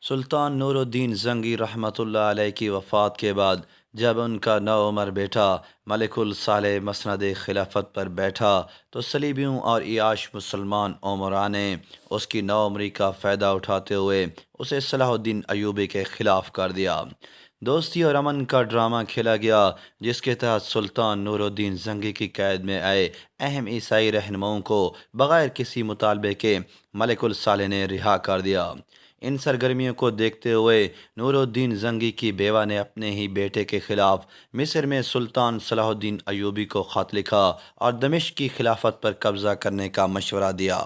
سلطان نور الدین زنگی رحمۃ اللہ علیہ کی وفات کے بعد جب ان کا نوعمر بیٹا ملک الصالح مسند خلافت پر بیٹھا تو صلیبیوں اور عیاش مسلمان عمراء نے اس کی نوعمری کا فائدہ اٹھاتے ہوئے اسے صلاح الدین ایوبی کے خلاف کر دیا۔ دوستی اور امن کا ڈرامہ کھیلا گیا جس کے تحت سلطان نور الدین زنگی کی قید میں آئے اہم عیسائی رہنماؤں کو بغیر کسی مطالبے کے ملک الصالح نے رہا کر دیا۔ ان سرگرمیوں کو دیکھتے ہوئے نور الدین زنگی کی بیوہ نے اپنے ہی بیٹے کے خلاف مصر میں سلطان صلاح الدین ایوبی کو خط لکھا اور دمشق کی خلافت پر قبضہ کرنے کا مشورہ دیا۔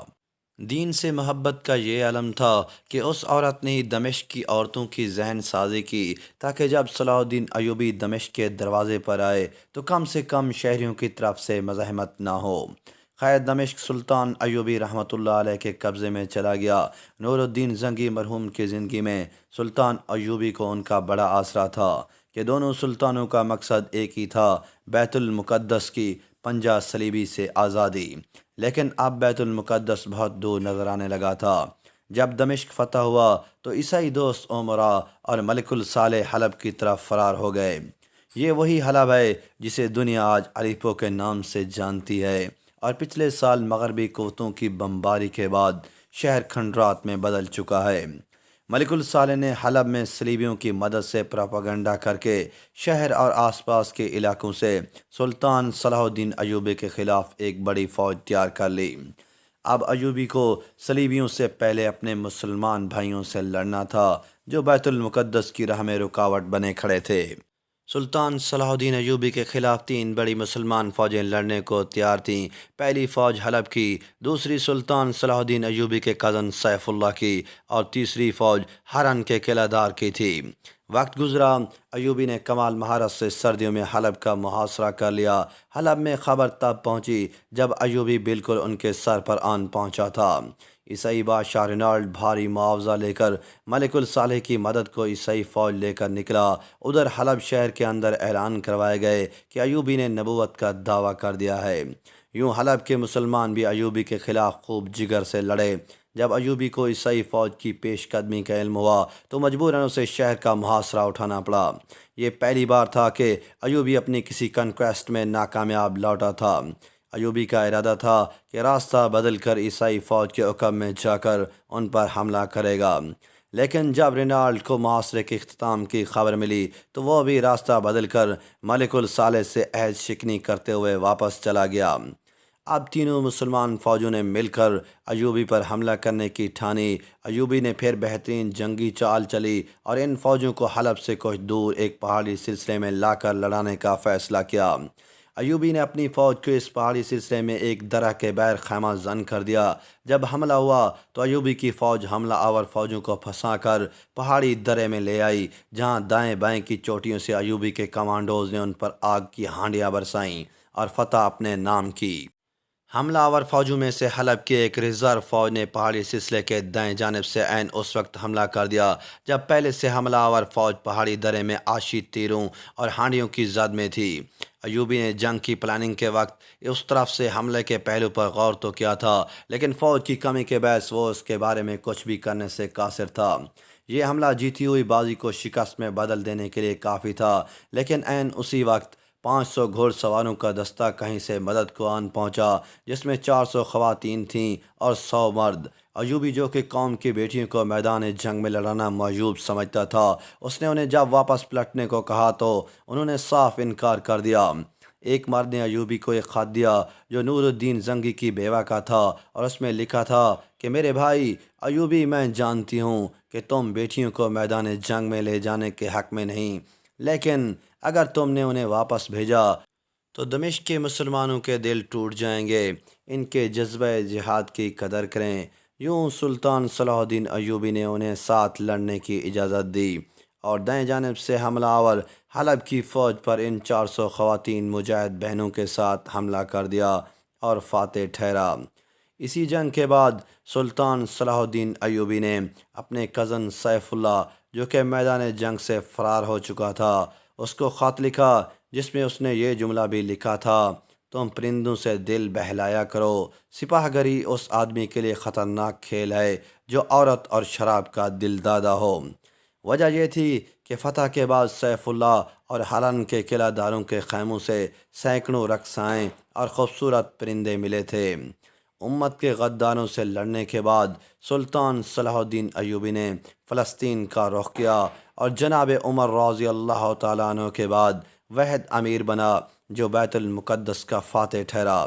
دین سے محبت کا یہ علم تھا کہ اس عورت نے ہی دمشق کی عورتوں کی ذہن سازی کی تاکہ جب صلاح الدین ایوبی دمشق کے دروازے پر آئے تو کم سے کم شہریوں کی طرف سے مزاحمت نہ ہو۔ خیر دمشق سلطان ایوبی رحمۃ اللہ علیہ کے قبضے میں چلا گیا۔ نور الدین زنگی مرحوم کی زندگی میں سلطان ایوبی کو ان کا بڑا آسرا تھا کہ دونوں سلطانوں کا مقصد ایک ہی تھا، بیت المقدس کی پنجہ صلیبی سے آزادی۔ لیکن اب بیت المقدس بہت دور نظر آنے لگا تھا۔ جب دمشق فتح ہوا تو عیسائی دوست عمراء اور ملک الصالح حلب کی طرف فرار ہو گئے۔ یہ وہی حلب ہے جسے دنیا آج الیپو کے نام سے جانتی ہے، اور پچھلے سال مغربی قوتوں کی بمباری کے بعد شہر کھنڈرات میں بدل چکا ہے۔ ملک الصالح نے حلب میں صلیبیوں کی مدد سے پراپاگنڈا کر کے شہر اور آس پاس کے علاقوں سے سلطان صلاح الدین ایوبی کے خلاف ایک بڑی فوج تیار کر لی۔ اب ایوبی کو صلیبیوں سے پہلے اپنے مسلمان بھائیوں سے لڑنا تھا جو بیت المقدس کی راہ میں رکاوٹ بنے کھڑے تھے۔ سلطان صلاح الدین ایوبی کے خلاف تین بڑی مسلمان فوجیں لڑنے کو تیار تھیں۔ پہلی فوج حلب کی، دوسری سلطان صلاح الدین ایوبی کے کزن سیف اللہ کی، اور تیسری فوج ہرن کے قلعہ دار کی تھی۔ وقت گزرا، ایوبی نے کمال مہارت سے سردیوں میں حلب کا محاصرہ کر لیا۔ حلب میں خبر تب پہنچی جب ایوبی بالکل ان کے سر پر آن پہنچا تھا۔ عیسائی بادشاہ رینالڈ بھاری معاوضہ لے کر ملک الصالح کی مدد کو عیسائی فوج لے کر نکلا۔ ادھر حلب شہر کے اندر اعلان کروائے گئے کہ ایوبی نے نبوت کا دعویٰ کر دیا ہے۔ یوں حلب کے مسلمان بھی ایوبی کے خلاف خوب جگر سے لڑے۔ جب ایوبی کو عیسائی فوج کی پیش قدمی کا علم ہوا تو مجبوراً اسے شہر کا محاصرہ اٹھانا پڑا۔ یہ پہلی بار تھا کہ ایوبی اپنی کسی کنکویسٹ میں ناکامیاب لوٹا تھا۔ ایوبی کا ارادہ تھا کہ راستہ بدل کر عیسائی فوج کے عقب میں جا کر ان پر حملہ کرے گا، لیکن جب رینالڈ کو محاصرے کے اختتام کی خبر ملی تو وہ بھی راستہ بدل کر ملک الصالح سے عہد شکنی کرتے ہوئے واپس چلا گیا۔ اب تینوں مسلمان فوجوں نے مل کر ایوبی پر حملہ کرنے کی ٹھانی۔ ایوبی نے پھر بہترین جنگی چال چلی اور ان فوجوں کو حلب سے کچھ دور ایک پہاڑی سلسلے میں لا کر لڑانے کا فیصلہ کیا۔ ایوبی نے اپنی فوج کو اس پہاڑی سلسلے میں ایک درہ کے بیر خیمہ زن کر دیا۔ جب حملہ ہوا تو ایوبی کی فوج حملہ آور فوجوں کو پھنسا کر پہاڑی درے میں لے آئی، جہاں دائیں بائیں کی چوٹیوں سے ایوبی کے کمانڈوز نے ان پر آگ کی ہانڈیاں برسائیں اور فتح اپنے نام کی۔ حملہ آور فوجوں میں سے حلب کی ایک ریزرو فوج نے پہاڑی سلسلے کے دائیں جانب سے عین اس وقت حملہ کر دیا جب پہلے سے حملہ آور فوج پہاڑی درے میں آشی تیروں اور ہانڈیوں کی زد میں تھی۔ ایوبی نے جنگ کی پلاننگ کے وقت اس طرف سے حملے کے پہلو پر غور تو کیا تھا، لیکن فوج کی کمی کے باعث وہ اس کے بارے میں کچھ بھی کرنے سے قاصر تھا۔ یہ حملہ جیتی ہوئی بازی کو شکست میں بدل دینے کے لیے کافی تھا، لیکن عین اسی وقت 500 گھوڑ سواروں کا دستہ کہیں سے مدد کو آن پہنچا، جس میں 400 خواتین تھیں اور 100 مرد۔ ایوبی جو کہ قوم کی بیٹیوں کو میدان جنگ میں لڑانا معیوب سمجھتا تھا، اس نے انہیں جب واپس پلٹنے کو کہا تو انہوں نے صاف انکار کر دیا۔ ایک مرد نے ایوبی کو ایک خط دیا جو نور الدین زنگی کی بیوہ کا تھا، اور اس میں لکھا تھا کہ میرے بھائی ایوبی، میں جانتی ہوں کہ تم بیٹیوں کو میدان جنگ میں لے جانے کے حق میں نہیں، لیکن اگر تم نے انہیں واپس بھیجا تو دمشق کے مسلمانوں کے دل ٹوٹ جائیں گے۔ ان کے جذبہ جہاد کی قدر کریں۔ یوں سلطان صلاح الدین ایوبی نے انہیں ساتھ لڑنے کی اجازت دی اور دائیں جانب سے حملہ آور حلب کی فوج پر ان 400 خواتین مجاہد بہنوں کے ساتھ حملہ کر دیا اور فاتح ٹھہرا۔ اسی جنگ کے بعد سلطان صلاح الدین ایوبی نے اپنے کزن سیف اللہ، جو کہ میدان جنگ سے فرار ہو چکا تھا، اس کو خط لکھا جس میں اس نے یہ جملہ بھی لکھا تھا تم پرندوں سے دل بہلایا کرو۔ سپاہ گری اس آدمی کے لیے خطرناک کھیل ہے جو عورت اور شراب کا دل دادا ہو۔ وجہ یہ تھی کہ فتح کے بعد سیف اللہ اور حلن کے قلعہ داروں کے خیموں سے سینکڑوں رقصائیں اور خوبصورت پرندے ملے تھے۔ امت کے غداروں سے لڑنے کے بعد سلطان صلاح الدین ایوبی نے فلسطین کا رخ کیا اور جناب عمر رضی اللہ تعالیٰ عنہ کے بعد واحد امیر بنا جو بیت المقدس کا فاتح ٹھہرا۔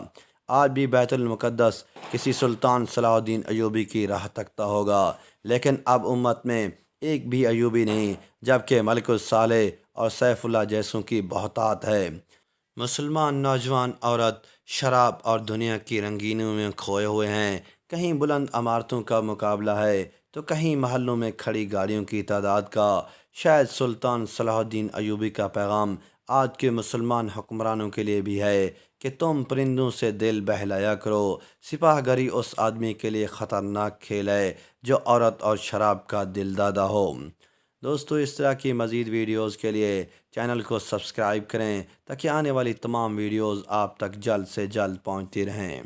آج بھی بیت المقدس کسی سلطان صلاح الدین ایوبی کی راہ تکتا ہوگا، لیکن اب امت میں ایک بھی ایوبی نہیں، جبکہ ملک الصالح اور سیف اللہ جیسوں کی بہتات ہے۔ مسلمان نوجوان عورت شراب اور دنیا کی رنگینیوں میں کھوئے ہوئے ہیں۔ کہیں بلند عمارتوں کا مقابلہ ہے تو کہیں محلوں میں کھڑی گاڑیوں کی تعداد کا۔ شاید سلطان صلاح الدین ایوبی کا پیغام آج کے مسلمان حکمرانوں کے لیے بھی ہے کہ تم پرندوں سے دل بہلایا کرو۔ سپاہ گری اس آدمی کے لیے خطرناک کھیل ہے جو عورت اور شراب کا دل دادا ہو۔ دوستو، اس طرح کی مزید ویڈیوز کے لیے چینل کو سبسکرائب کریں تاکہ آنے والی تمام ویڈیوز آپ تک جلد سے جلد پہنچتی رہیں۔